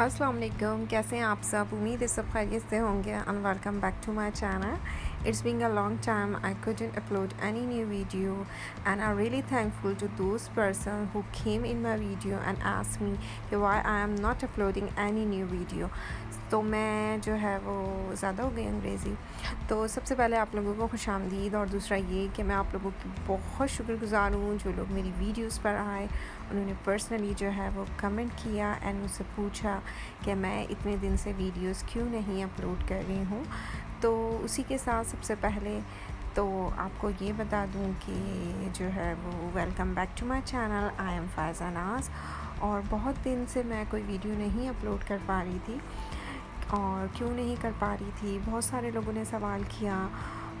अस्सलाम वालेकुम, कैसे हैं आप सब। उम्मीद है सब खैरियत से होंगे and welcome back to my channel. It's been a long time I couldn't upload any new video and I'm really thankful to those person who came in my video and asked me why I am not uploading any new video। तो मैं जो है वो ज़्यादा हो गई अंग्रेज़ी। तो सबसे पहले आप लोगों को खुशामदीद, और दूसरा ये कि मैं आप लोगों की बहुत शुक्रगुज़ार हूँ जो लोग मेरी वीडियोस पर आए। उन्होंने पर्सनली जो है वो कमेंट किया एंड मुझसे पूछा कि मैं इतने दिन से वीडियोस क्यों नहीं अपलोड कर रही हूँ। तो उसी के साथ सबसे पहले तो आपको ये बता दूँ कि जो है वो welcome back to my channel. I am Faiza Naaz. और बहुत दिन से मैं कोई वीडियो नहीं अपलोड कर पा रही थी। और क्यों नहीं कर पा रही थी, बहुत सारे लोगों ने सवाल किया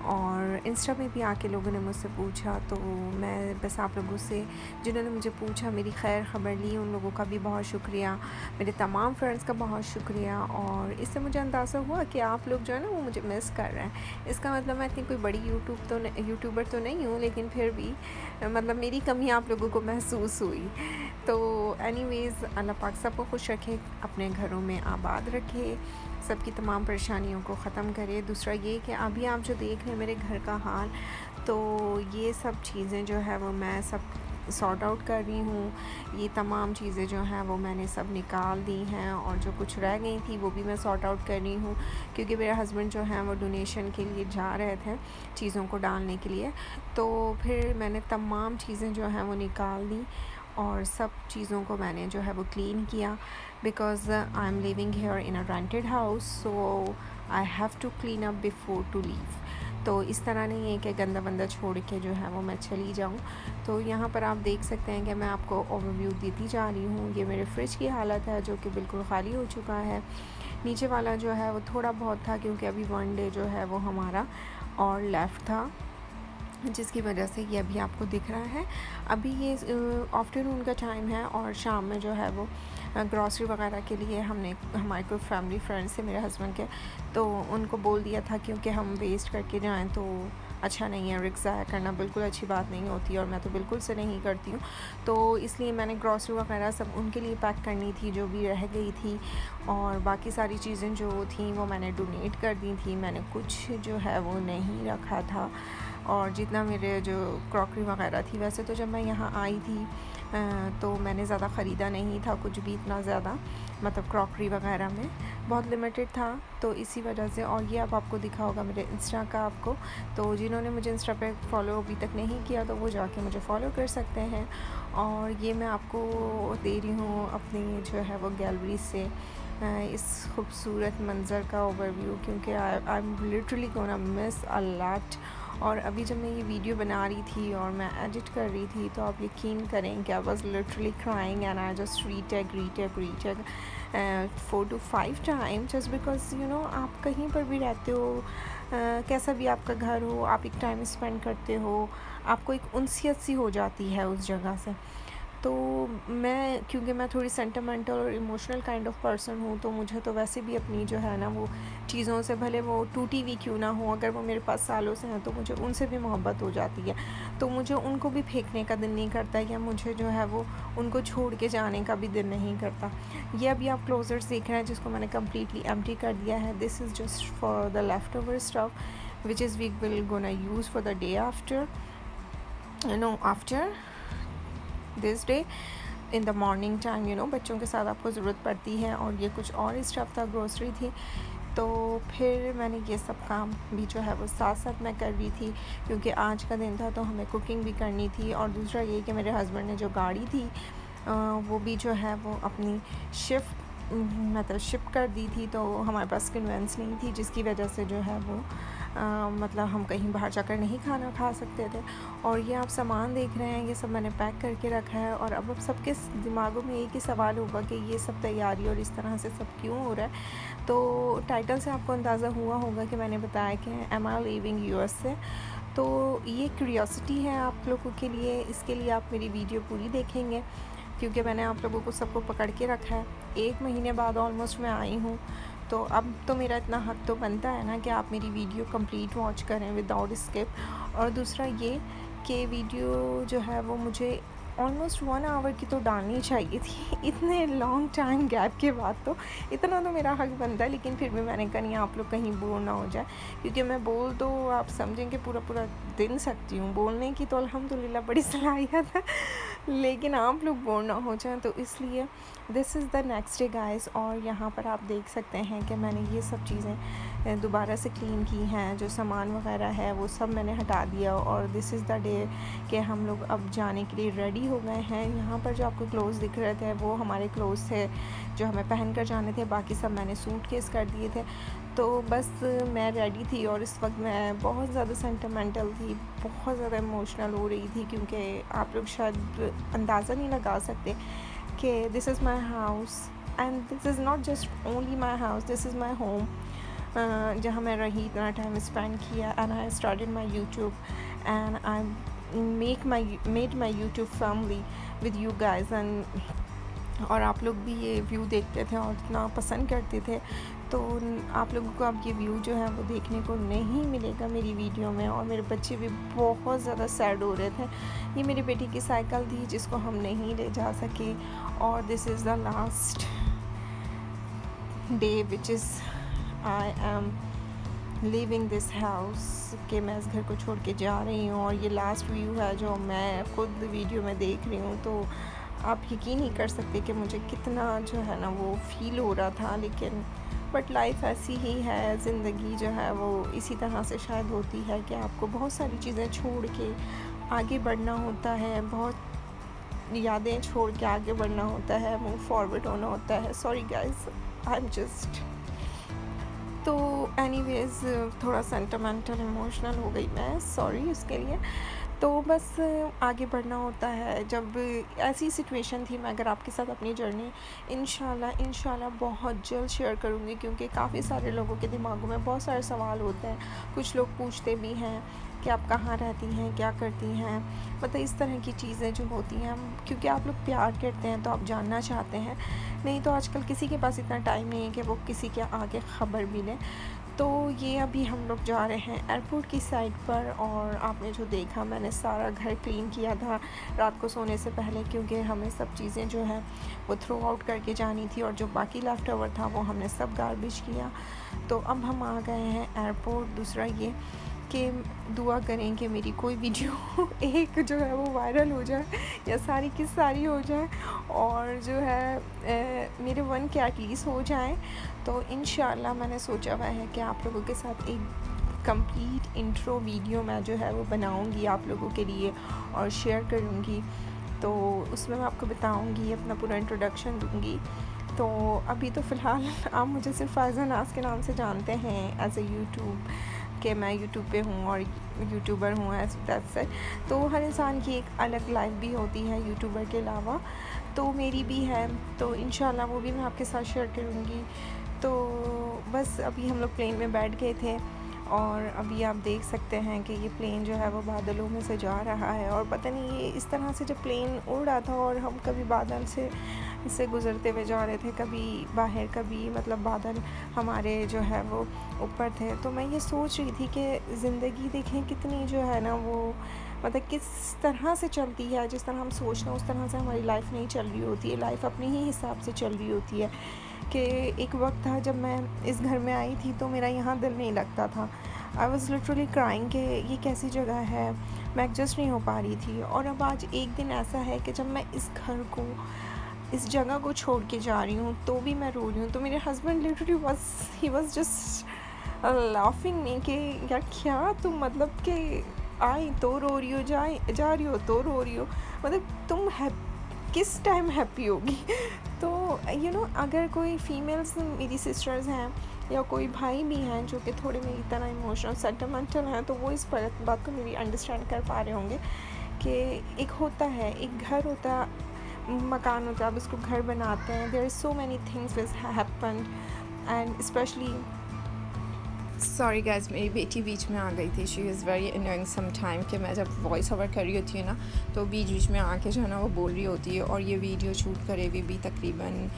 और इंस्टा में भी आके लोगों ने मुझसे पूछा। तो मैं बस आप लोगों से, जिन्होंने मुझे पूछा, मेरी खैर ख़बर ली, उन लोगों का भी बहुत शुक्रिया। मेरे तमाम फ्रेंड्स का बहुत शुक्रिया। और इससे मुझे अंदाज़ा हुआ कि आप लोग जो है ना वो मुझे मिस कर रहे हैं। इसका मतलब मैं इतनी कोई बड़ी यूट्यूबर तो नहीं हूँ, लेकिन फिर भी मतलब मेरी कमी आप लोगों को महसूस हुई। तो एनीवेज़, अल्लाह पाक सबको खुश रखे, अपने घरों में आबाद रखे, सबकी तमाम परेशानियों को ख़त्म करे। दूसरा ये कि अभी आप जो देख रहे हैं मेरे घर का हाल, तो ये सब चीज़ें जो है वो मैं सब सॉर्ट आउट कर रही हूँ। ये तमाम चीज़ें जो हैं वो मैंने सब निकाल दी हैं, और जो कुछ रह गई थी वो भी मैं सॉर्ट आउट कर रही हूँ, क्योंकि मेरे हस्बैंड जो हैं वो डोनेशन के लिए जा रहे थे चीज़ों को डालने के लिए। तो फिर मैंने तमाम चीज़ें जो हैं वो निकाल दी और सब चीज़ों को मैंने जो है वो क्लीन किया, because I am living here in a rented house, so I have to clean up before to leave. तो इस तरह नहीं है कि गंदा बंदा छोड़ के जो है वो मैं चली जाऊँ। तो यहाँ पर आप देख सकते हैं कि मैं आपको ओवरव्यू देती जा रही हूँ। ये मेरे फ्रिज की हालत है जो कि बिल्कुल ख़ाली हो चुका है। नीचे वाला जो है वो थोड़ा बहुत था, क्योंकि अभी वन डे जो है वो हमारा और लेफ़्ट था, जिसकी वजह से ये अभी आपको दिख रहा है। अभी ये आफ्टरनून का टाइम है और शाम में जो है वो ग्रॉसरी वगैरह के लिए हमने, हमारे कोई फैमिली फ्रेंड्स थे मेरे हस्बैंड के, तो उनको बोल दिया था, क्योंकि हम वेस्ट करके जाएं तो अच्छा नहीं है, रिस्क ज़ाया करना बिल्कुल अच्छी बात नहीं होती, और मैं तो बिल्कुल से नहीं करती हूँ। तो इसलिए मैंने ग्रॉसरी वगैरह सब उनके लिए पैक करनी थी जो भी रह गई थी, और बाकी सारी चीज़ें जो थी वो मैंने डोनेट कर दी थी। मैंने कुछ जो है वो नहीं रखा था, और जितना मेरे जो क्रॉकरी वगैरह थी, वैसे तो जब मैं यहाँ आई थी तो मैंने ज़्यादा ख़रीदा नहीं था कुछ भी, इतना ज़्यादा मतलब क्रॉकरी वगैरह में बहुत लिमिटेड था, तो इसी वजह से। और ये अब आपको दिखा होगा मेरे इंस्टा का आपको, तो जिन्होंने मुझे इंस्टा पे फॉलो अभी तक नहीं किया तो वो जाके मुझे फॉलो कर सकते हैं। और ये मैं आपको दे रही हूँ अपनी जो है वो गैलरी से इस खूबसूरत मंज़र का ओवरव्यू, क्योंकि I am literally gonna miss a lot. और अभी जब मैं ये वीडियो बना रही थी और मैं एडिट कर रही थी, तो आप यकीन करें कि I was literally crying and I just retake 4 to 5 time, just because you know आप कहीं पर भी रहते हो, कैसा भी आपका घर हो, आप एक टाइम स्पेंड करते हो, आपको एक उनसियत सी हो जाती है उस जगह से। तो मैं, क्योंकि मैं थोड़ी सेंटिमेंटल और इमोशनल काइंड ऑफ पर्सन हूँ, तो मुझे तो वैसे भी अपनी जो है ना वो चीज़ों से, भले वो टूटी हुई क्यों ना हो, अगर वो मेरे पास सालों से हैं तो मुझे उनसे भी मोहब्बत हो जाती है। तो मुझे उनको भी फेंकने का दिल नहीं करता, या मुझे जो है वो उनको छोड़ के जाने का भी दिल नहीं करता। ये अभी आप क्लोजर्स देख रहे हैं जिसको मैंने कम्प्लीटली एम्प्टी कर दिया है। This is just for the left over stuff which is we will gonna use for the day after, after this day in the morning time. बच्चों के साथ आपको ज़रूरत पड़ती है। और ये कुछ और स्टफ़ था, ग्रोसरी थी। तो फिर मैंने ये सब काम भी जो है वो साथ साथ मैं कर रही थी, क्योंकि आज का दिन था तो हमें कुकिंग भी करनी थी। और दूसरा ये कि मेरे हस्बैंड ने जो गाड़ी थी वो भी जो है वो अपनी मतलब शिप कर दी थी, तो हमारे पास कन्वेंस नहीं थी, जिसकी वजह से जो है वो मतलब हम कहीं बाहर जाकर नहीं खाना खा सकते थे। और ये आप सामान देख रहे हैं, ये सब मैंने पैक करके रखा है। और अब सबके दिमागों में एक ही सवाल होगा कि ये सब तैयारी और इस तरह से सब क्यों हो रहा है। तो टाइटल से आपको अंदाज़ा हुआ होगा कि मैंने बताया कि एम आई लिविंग यूएस से। तो ये क्यूरियोसिटी है आप लोगों के लिए, इसके लिए आप मेरी वीडियो पूरी देखेंगे, क्योंकि मैंने आप लोगों को सबको पकड़ के रखा है। 1 महीने बाद ऑलमोस्ट मैं आई हूँ, तो अब तो मेरा इतना हक तो बनता है ना कि आप मेरी वीडियो कंप्लीट वॉच करें विदाउट स्किप। और दूसरा ये कि वीडियो जो है वो मुझे ऑलमोस्ट 1 आवर की तो डालनी चाहिए थी इतने लॉन्ग टाइम गैप के बाद, तो इतना तो मेरा हक बनता है। लेकिन फिर भी मैंने कहा नहीं, आप लोग कहीं बोर ना हो जाए, क्योंकि मैं बोल तो आप समझेंगे पूरा पूरा दिन सकती हूँ, बोलने की तो अल्हम्दुलिल्लाह बड़ी सलाहियत है, लेकिन आप लोग बोर ना हो जाएं, तो इसलिए this is the next day guys. और यहाँ पर आप देख सकते हैं कि मैंने ये सब चीज़ें दोबारा से क्लीन की हैं, जो सामान वगैरह है वो सब मैंने हटा दिया। और दिस इज़ द डे कि हम लोग अब जाने के लिए रेडी हो गए हैं। यहाँ पर जो आपको क्लोथ्स दिख रहे थे वो हमारे क्लोथ्स थे जो हमें पहन कर जाने थे, बाकी सब मैंने सूटकेस कर दिए थे। तो बस मैं रेडी थी और इस वक्त मैं बहुत ज़्यादा सेंटिमेंटल थी, बहुत ज़्यादा इमोशनल हो रही थी, क्योंकि आप लोग शायद अंदाज़ा नहीं लगा सकते कि this is my house and this is not just only my house, this is my home, जहाँ मैं रही, इतना टाइम स्पेंड किया। And I started my YouTube and I made my YouTube family with you guys. And और आप लोग भी ये व्यू देखते थे और इतना पसंद करते थे, तो आप लोगों को अब ये व्यू जो है वो देखने को नहीं मिलेगा मेरी वीडियो में। और मेरे बच्चे भी बहुत ज़्यादा सैड हो रहे थे। ये मेरी बेटी की साइकिल थी जिसको हम नहीं ले जा सके। और this is the last day which is I am living this house, कि मैं इस घर को छोड़ के जा रही हूँ। और ये लास्ट व्यू है जो मैं ख़ुद वीडियो में देख रही हूँ, तो आप यकीन नहीं कर सकते कि मुझे कितना जो है ना वो फ़ील हो रहा था। लेकिन बट लाइफ ऐसी ही है, ज़िंदगी जो है वो इसी तरह से शायद होती है कि आपको बहुत सारी चीज़ें छोड़ के आगे बढ़ना होता है, बहुत यादें छोड़ के आगे बढ़ना होता है, मूव फॉरवर्ड होना होता है। Sorry guys, I am just, तो एनीवेज़ थोड़ा सेंटिमेंटल इमोशनल हो गई मैं, सॉरी उसके लिए। तो बस आगे बढ़ना होता है। जब ऐसी सिचुएशन थी, मैं अगर आपके साथ अपनी जर्नी इंशाल्लाह बहुत जल्द शेयर करूँगी, क्योंकि काफ़ी सारे लोगों के दिमागों में बहुत सारे सवाल होते हैं। कुछ लोग पूछते भी हैं कि आप कहाँ रहती हैं, क्या करती हैं, मतलब इस तरह की चीज़ें जो होती हैं। क्योंकि आप लोग प्यार करते हैं तो आप जानना चाहते हैं, नहीं तो आजकल किसी के पास इतना टाइम नहीं है कि वो किसी के आगे ख़बर भी लें। तो ये अभी हम लोग जा रहे हैं एयरपोर्ट की साइड पर। और आपने जो देखा, मैंने सारा घर क्लीन किया था रात को सोने से पहले, क्योंकि हमें सब चीज़ें जो है वो थ्रो आउट करके जानी थी, और जो बाकी लेफ़्ट ओवर था वो हमने सब गार्बेज किया। तो अब हम आ गए हैं एयरपोर्ट। दूसरा ये कि दुआ करें कि मेरी कोई वीडियो एक जो है वो वायरल हो जाए, या सारी की सारी हो जाए, और जो है मेरे 1 के एटलीस्ट हो जाए। तो इंशाल्लाह मैंने सोचा हुआ है कि आप लोगों के साथ एक कंप्लीट इंट्रो वीडियो मैं जो है वो बनाऊंगी आप लोगों के लिए और शेयर करूंगी। तो उसमें मैं आपको बताऊंगी, अपना पूरा इंट्रोडक्शन दूंगी। तो अभी तो फ़िलहाल आप मुझे सिर्फ फ़ायज़ा नाज़ के नाम से जानते हैं एज ए यूट्यूब, कि मैं यूट्यूब पे हूँ और यूट्यूबर हूँ एज दैट्स इट। तो हर इंसान की एक अलग लाइफ भी होती है यूट्यूबर के अलावा, तो मेरी भी है। तो इंशाल्लाह वो भी मैं आपके साथ शेयर करूँगी। तो बस अभी हम लोग प्लेन में बैठ गए थे, और अभी आप देख सकते हैं कि ये प्लेन जो है वो बादलों में से जा रहा है। और पता नहीं ये इस तरह से जब प्लेन उड़ रहा था, और हम कभी बादल से गुज़रते हुए जा रहे थे, कभी बाहर, कभी मतलब बादल हमारे जो है वो ऊपर थे। तो मैं ये सोच रही थी कि ज़िंदगी देखें कितनी जो है ना वो मतलब किस तरह से चलती है। जिस तरह हम सोचते हैं उस तरह से हमारी लाइफ नहीं चल रही होती है, लाइफ अपने ही हिसाब से चल रही होती है। कि एक वक्त था जब मैं इस घर में आई थी तो मेरा यहाँ दिल नहीं लगता था। आई वॉज़ लिटरली क्राइंग कि ये कैसी जगह है, मैं एडजस्ट नहीं हो पा रही थी। और अब आज एक दिन ऐसा है कि जब मैं इस घर को, इस जगह को छोड़ के जा रही हूँ तो भी मैं रो रही हूँ। तो मेरे husband literally he was just laughing me कि यार क्या तुम मतलब कि आई तो रो रही हो, जा रही हो तो रो रही हो, मतलब तुम किस टाइम हैप्पी होगी। तो यू नो अगर कोई फ़ीमेल्स मेरी सिस्टर्स हैं या कोई भाई भी हैं जो कि थोड़े मेरी तरह इमोशनल सेंटिमेंटल हैं, तो वो इस बात को मेरी अंडरस्टैंड कर पा रहे होंगे कि एक होता है, एक घर होता, मकान होता है, आप उसको घर बनाते हैं। There is so many things which happened and specially sorry guys, मेरी बेटी बीच में आ गई थी। She is very annoying some time कि मैं जब वॉइस ओवर कर रही होती है ना तो बीच में आके जो है ना वो बोल रही होती है। और ये वीडियो शूट करे हुए भी तकरीबन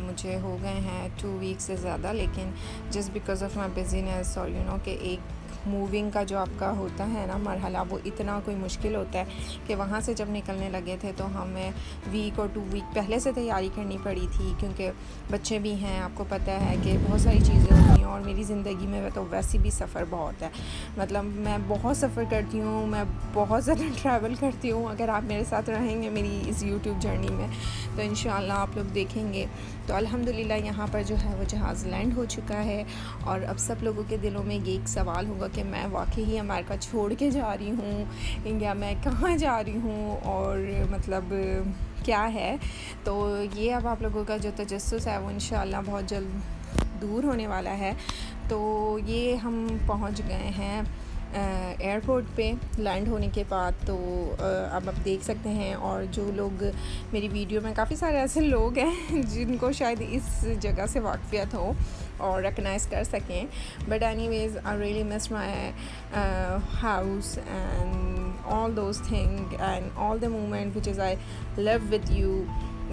मुझे हो गए हैं 2 वीक से ज़्यादा, लेकिन just because of my business और यू नो कि एक मूविंग का जो आपका होता है ना मरहला, वो इतना कोई मुश्किल होता है कि वहाँ से जब निकलने लगे थे तो हमें वीक और 2 वीक पहले से तैयारी करनी पड़ी थी, क्योंकि बच्चे भी हैं, आपको पता है कि बहुत सारी चीज़ें होती हैं। और मेरी ज़िंदगी में तो वैसे भी सफ़र बहुत है, मतलब मैं बहुत सफ़र करती हूँ, मैं बहुत ज़्यादा ट्रैवल करती हूँ। अगर आप मेरे साथ रहेंगे मेरी इस यूट्यूब जर्नी में तो इंशाल्लाह आप लोग देखेंगे। तो अल्हम्दुलिल्लाह यहाँ पर जो है वो जहाज़ लैंड हो चुका है। और अब सब लोगों के दिलों में ये एक सवाल होगा कि मैं वाकई ही अमेरिका छोड़ के जा रही हूँ या मैं कहाँ जा रही हूँ, और मतलब क्या है। तो ये अब आप लोगों का जो तजस्सुस है वो इंशाल्लाह बहुत जल्द दूर होने वाला है। तो ये हम पहुँच गए हैं एयरपोर्ट पे लैंड होने के बाद। तो अब आप देख सकते हैं, और जो लोग मेरी वीडियो में काफ़ी सारे ऐसे लोग हैं जिनको शायद इस जगह से वाक़फ़ियत हो और रिकग्नाइज़ कर सकें। But anyways I really miss my house and all those thing and all the moment which is I live with you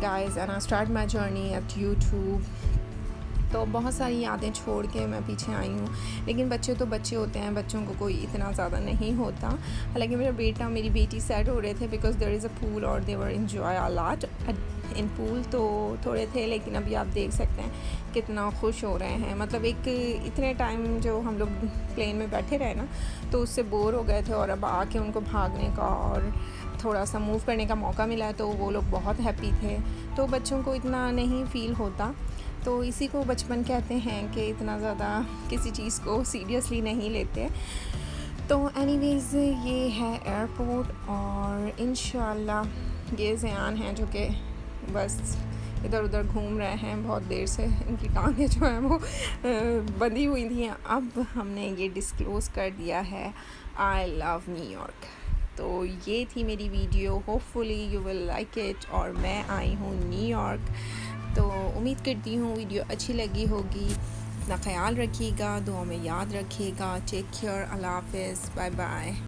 guys and I start my journey at YouTube. तो बहुत सारी यादें छोड़ के मैं पीछे आई हूँ, लेकिन बच्चे तो बच्चे होते हैं, बच्चों को कोई इतना ज़्यादा नहीं होता। हालांकि मेरा बेटा मेरी बेटी सैड हो रहे थे because there is a pool और they were enjoy a lot in pool. तो थोड़े थे, लेकिन अभी आप देख सकते हैं कितना खुश हो रहे हैं। मतलब एक इतने टाइम जो हम लोग प्लेन में बैठे रहे ना, तो उससे बोर हो गए थे, और अब आके उनको भागने का और थोड़ा सा मूव करने का मौका मिला है, तो वो लोग बहुत हैप्पी थे। तो बच्चों को इतना नहीं फ़ील होता, तो इसी को बचपन कहते हैं कि इतना ज़्यादा किसी चीज़ को सीरियसली नहीं लेते। तो एनीवेज़ ये है एयरपोर्ट, और इंशाल्लाह ये ज़यान हैं जो कि बस इधर उधर घूम रहे हैं बहुत देर से। इनकी टांगें जो हैं वो बंधी हुई थी, अब हमने ये डिस्क्लोज़ कर दिया है, आई लव न्यूयॉर्क। तो ये थी मेरी video, hopefully you will like it. और मैं आई हूँ न्यूयॉर्क, तो उम्मीद करती हूँ वीडियो अच्छी लगी होगी। अपना ख्याल रखिएगा, दुआ में याद रखिएगा। टेक केयर, अल्लाह हाफ़िज़, बाय बाय।